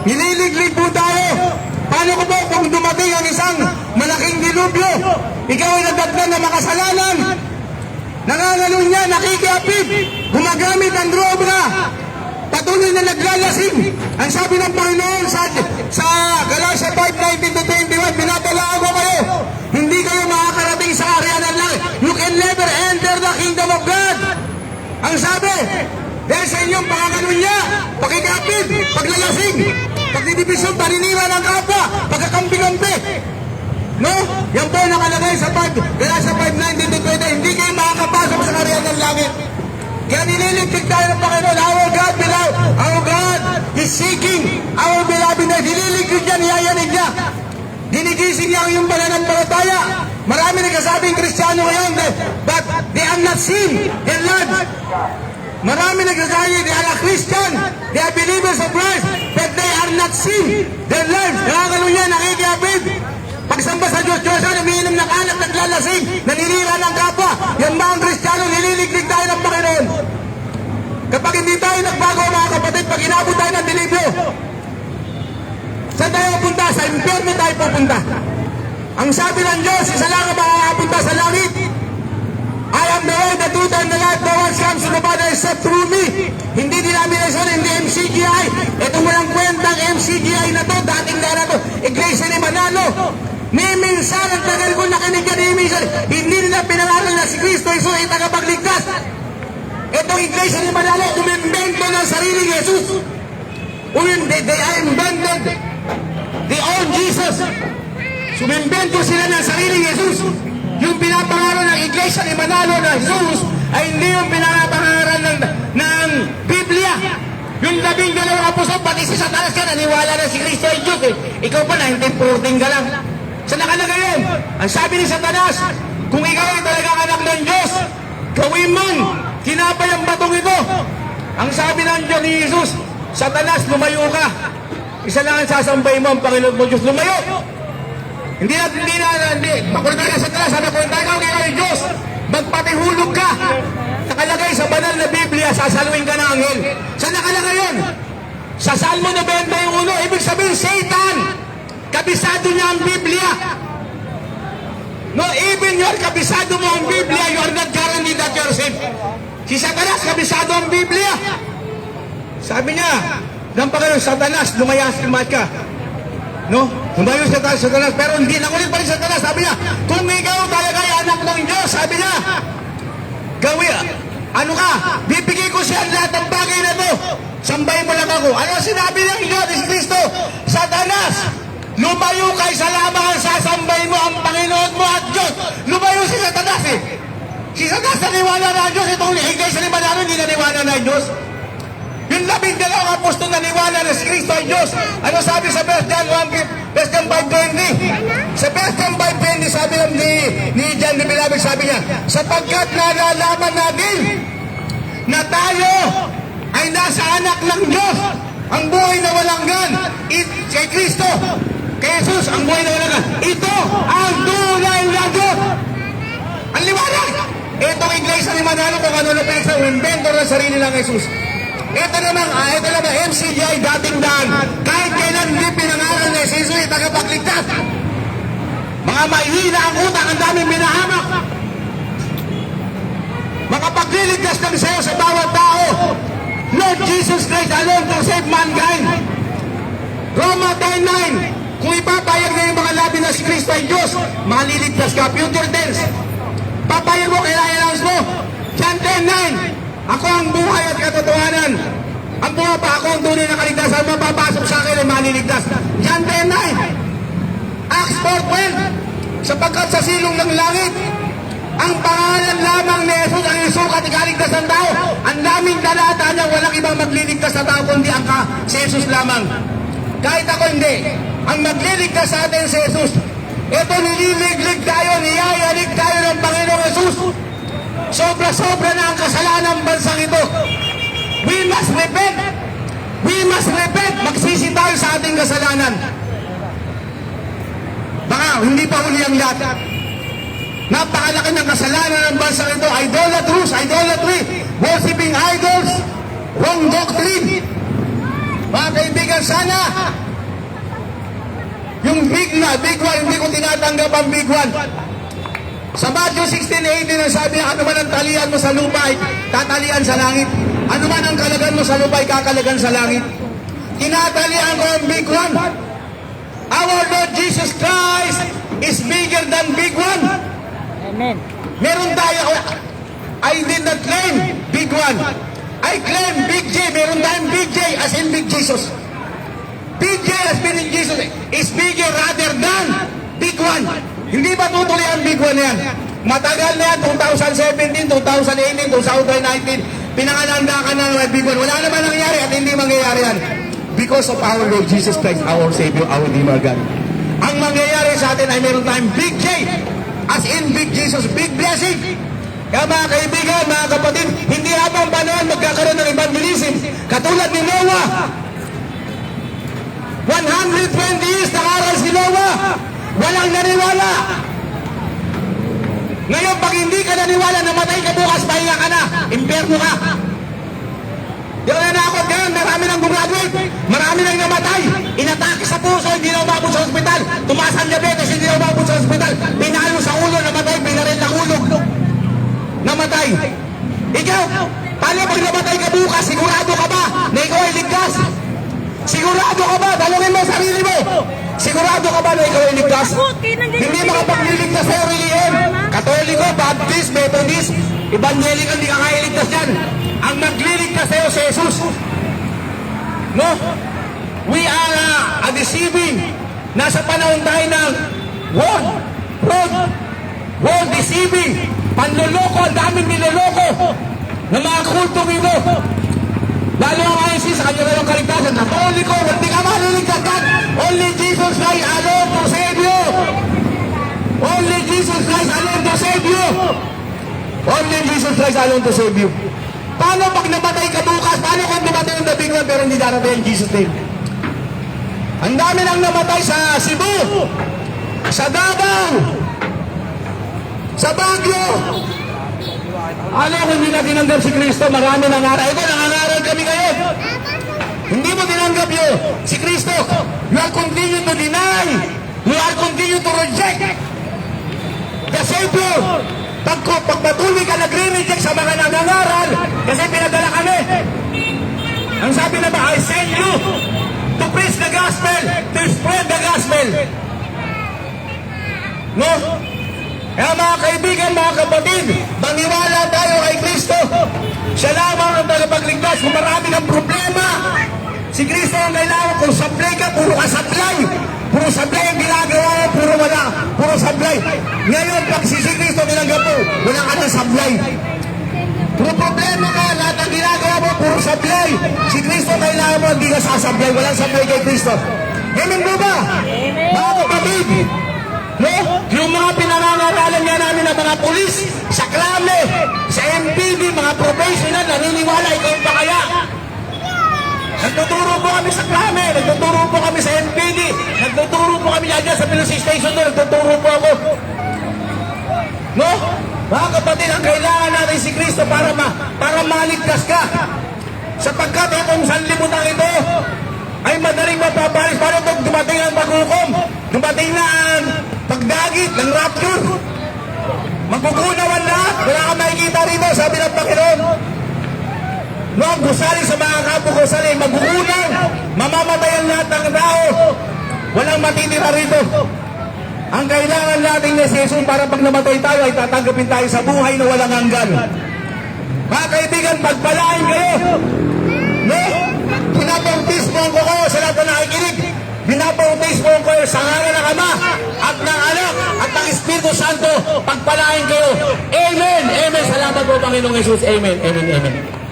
Nililiglig po tayo. Paano ko po kung dumating ang isang malaking dilubyo? Ikaw ay nagdagdag na makasalanan. Nangangalo niya, nakikiapid, gumagamit ng droga, patuloy na naglalasing. Ang sabi ng Panginoon sa Galatia 5:19-21, binabala ako kayo, hindi kayo makakarating sa area ng langit. You can never enter the kingdom of God. Ang sabi, dahil sa inyong pangangalo niya, pakikapid, paglalasing, pagdidibisyon, paniniwa ng kapwa, pagkakampi-kampi. No? Yan po nakalagay sa Galatia 5:19-20, hindi kayo makakapasok sa area ng langit. Kaya nililigtig tayo ng Panginoon. Our God, beloved, our God is seeking our beloved. Nililigtig niya, niyayanig niya. Ginigising niya ang iyong pananampalataya. Marami nagsasabing Kristiyano ngayon, but they are not seen their lives. Marami nagsasabi, they are a Christian, they are believers of Christ, but they are not seen their lives. Nakakalo niya, nakikiapid. Pagsamba sa Diyos, umiinom ng alak, naglalasing, naninira ng kapwa. Yan ba ang Kristiyano? Nililiglig tayo ng Panginoon. Kapag hindi tayo nagbago, mga kapatid, pag inabot tayo ng dilibyo, saan tayo pupunta? Sa impyerno tayo pupunta. Ang sabi ng Diyos, isa lang ang makakapunta sa langit. I am the way, the truth, and the life. No one comes to the Father except through me. Hindi denomination, hindi MCGI. Itong walang kwentang MCGI na to, dating na to, Iglesia ni Manalo. May minsan, ang tagal ko nakinig yan, hindi nila pinangaral na si Kristo Jesus ay tagapagligtas. Itong Iglesia ni Manalo, umimbento ng sariling Jesus. They are invented the own Jesus. Sumimbento sila ng sariling Jesus. Yung pinapangaral ng Iglesia ni Manalo na Jesus ay hindi yung pinapangaral ng Biblia. Yung 12 apostol, pati si Satanas ka, naniwala na si Kristo ay Diyos eh. Ikaw pa, 1914 ka lang. Sa nakalagay yun, ang sabi ni Satanas, kung ikaw ay talagang anak ng Diyos, gawin man, kinapay ang batong ito. Ang sabi ng Diyos ni Jesus, Satanas, lumayo ka. Isa lang ang sasambay mo, ang Panginoon mo Diyos, lumayo. Hindi. Makulita ka sa Satanas, sabi ko, ikaw ay Diyos, magpatihulog ka. Nakalagay sa banal na Biblia, sasaluin ka ng anghel. Saan nakalagay yun? Sa Salmo 91, ibig sabihin, Satan, kabisado niya ang Biblia. No, even your kabisado mo ang Biblia, you are not guaranteed that you are saved. Si Satanas, kabisado ang Biblia. Sabi niya, ng Panginoon, Satanas, lumayas ka. No? Lumayo sa Satanas, pero hindi nakulit pa rin Satanas. Sabi niya, kung ikaw talaga ay anak ng Diyos, sabi niya, gawin, ano ka, bibigay ko siya lahat ng bagay na to. Sambay mo lang ako. Ano sinabi ng Diyos, Kristo? Satanas, lumayo kay sa lamang ang sasambay mo ang Panginoon mo at Diyos. Lumayo si Satanas eh. Si Satanas naniwala na ang Diyos. Itong Iglesia ni Manalo hindi naniwala na ang Diyos. Yung 12 apostol naniwala na si Kristo ay Diyos. Ano sabi sa 1 John 5:20? Sa 1 John 5:20 sabi ni John the Beloved, sabi niya, sapagkat nalalaman natin na tayo ay nasa anak ng Diyos. Ang buhay na walang gan, kay Kristo, kay Jesus, ang buhay na walang gan. Ito ang tunay na Diyos. Ang liwanag. Itong Iglesia ni Manalo, kung ano na pinagsasabi, inventor ng sarili ng Jesus. Ito naman, MCGI, dating daan. Kahit kailan hindi pinangaral na si Jesus ay tagapagligtas. Mga mahihina ang utang, ang daming minahamak. Makapagliligtas lang sa'yo sa bawat tao. Lord Jesus Christ alone to save mankind. Roma 10:9. Kung ipapayag na yung mga labi na si Kristo ay Diyos, maliligtas ka. Future tense. Papayag mo, kailangan mo. John 10:9. Ako ang buhay at katotohanan. Ang buhay pa ako ang tunay na kaligtasan. Mapapasok sa akin ay maliligtas. John 10:9. Acts 4:12. Sapagkat sa silong ng langit, ang pangalan lamang ni Jesus ang isukat ikaligtas ng tao. Ang daming talata niya, walang ibang magliligtas sa tao kundi ang si Jesus lamang. Kahit ako hindi. Ang magliligtas sa atin si Jesus. Ito, nililiglig tayo, niyayalig tayo ng Panginoong Jesus. Sobra-sobra na ang kasalanan ng bansang ito. We must repent. We must repent. Magsisi tayo sa ating kasalanan. Baka hindi pa huli ang lahat. Napakalaki ng kasalanan ng bansang ito. Idolatry, worshiping idols, wrong doctrine. Mga kaibigan, sana yung big one, hindi ko tinatanggap ang big one. Sa Matthew 16:18 ang sabi niya, ano man ang talian mo sa lupa ay tatalian sa langit. Ano man ang kalagan mo sa lupa ay kakalagan sa langit. Tinatalian ko ang big one. Our Lord Jesus Christ is bigger than big one. Amen. Meron tayo, I did not claim big one. I claim big J. Meron tayong big J as in big Jesus. Big J as in Jesus is bigger rather than big one. Hindi ba tutuloy ang big one yan? Matagal na yan, 2017, 2018, 2019. Pinangalanda ka na ng big one. Wala naman nangyari at hindi mangyayari yan. Because of our Lord Jesus Christ, our Savior, our Redeemer God. Ang mangyayari sa atin ay meron tayong big J. As in big Jesus, big blessing. Kaya mga kaibigan, mga kapatid, hindi habang panahon magkakaroon ng evangelism. Katulad ni Noah. 120 years nakaral si Noah. Walang naniwala. Ngayon, pag hindi ka naniwala, namatay ka bukas, pahinga ka na. Impyerno ka. Yung nanakot ka, marami nang gumraduate. Marami nang namatay. Inatake sa puso, hindi na umabot sa ospital. Tumaas ang diabetes, hindi na umabot sa ospital. Pinalo sa ulo, namatay. Pinaril na ulog. Namatay. Ikaw, paano pag namatay ka bukas, sigurado ka ba na ikaw ay ligtas? Sigurado ka ba? Talungin mo sarili mo. Sigurado ka ba na ikaw ay ligtas? Hindi makapagliligtas sa'yo reliyon. Katoliko, Baptist, Methodist, Evangelical, hindi ka kaya ligtas yan. Ang magliligtas sa'yo si Jesus. No? We are a deceiving. Nasa panahon tayo ng world deceiving. Panloloko, ang daming niloloko ng mga kultong ito. Lalo ang ISIS sa kanya ng kaligtasan. Katoliko, hindi ka maliligtasan. Only Jesus Christ alone to save you. Only Jesus Christ alone to save you. Only Jesus Christ alone to save you. Paano pag namatay ka bukas? Paano kung namatay yung the big one pero hindi darating ang Jesus name? Ang dami nang namatay sa Cebu, sa Davao, sa Baguio. Ano kung hindi na tinanggap si Kristo? Marami nangaral. Ito, nangangaral kami ngayon. Hindi mo tinanggap yun. Si Kristo, you are continue to deny. You are continue to reject the Savior. Pag patuloy ka nagre-reject sa mga nangangaral, kasi pinadala kami. Ang sabi na ba, I send you to preach the gospel, to spread the gospel. No? Kaya mga kaibigan, mga kapatid, maniwala tayo kay Kristo. Siya lamang ang tagapagligtas. Kung marami ng problema, si Kristo ang kailangan. Kung sablay ka, puro ka sablay. Puro sablay ang ginagawa mo, puro wala. Puro sablay. Ngayon, pag si Kristo tinanggap mo, wala ka ng sablay. Puro problema ka, lahat ang ginagawa mo, puro sablay. Si Kristo kailangan mo, hindi ka sasablay. Walang sablay kay Kristo. Amen mo ba? Mga kapatid, no? Yung mga pinangangaralan nga namin ng mga pulis, sa klame, sa MPD, mga professional, naniniwala, ikaw ba kaya? Nagtuturo po kami sa klame, nagtuturo po kami sa MPD, nagtuturo po kami dyan sa Pelosi Station doon, nagtuturo po ako. No? Mga kapatid, ang kailangan natin si Kristo para maligtas ka. Sapagkat itong sanlibutan ito ay madaling mapapalis. Paano pag dumating ang paghukom? Dumating na ang pagdagit ng rapture. Magkukunawan lahat. Wala kang makikita rito, sabi ng Panginoon. No, ang gusali sa mga kapugusali, magkukunan. Mamamatay ang lahat ng tao. Walang matitira rito. Ang kailangan natin ni Jesus para pag namatay tayo ay tatanggapin tayo sa buhay na walang hanggan. Mga kaibigan, pagpalain kayo. No? Pinabautismo ko kayo sa lahat na nakikinig. Binabautismo ko kayo sa ngalan ng Ama at ng Anak at ng Espiritu Santo. Pagpalain kayo. Amen. Amen. Salamat po, Panginoong Jesus. Amen. Amen. Amen.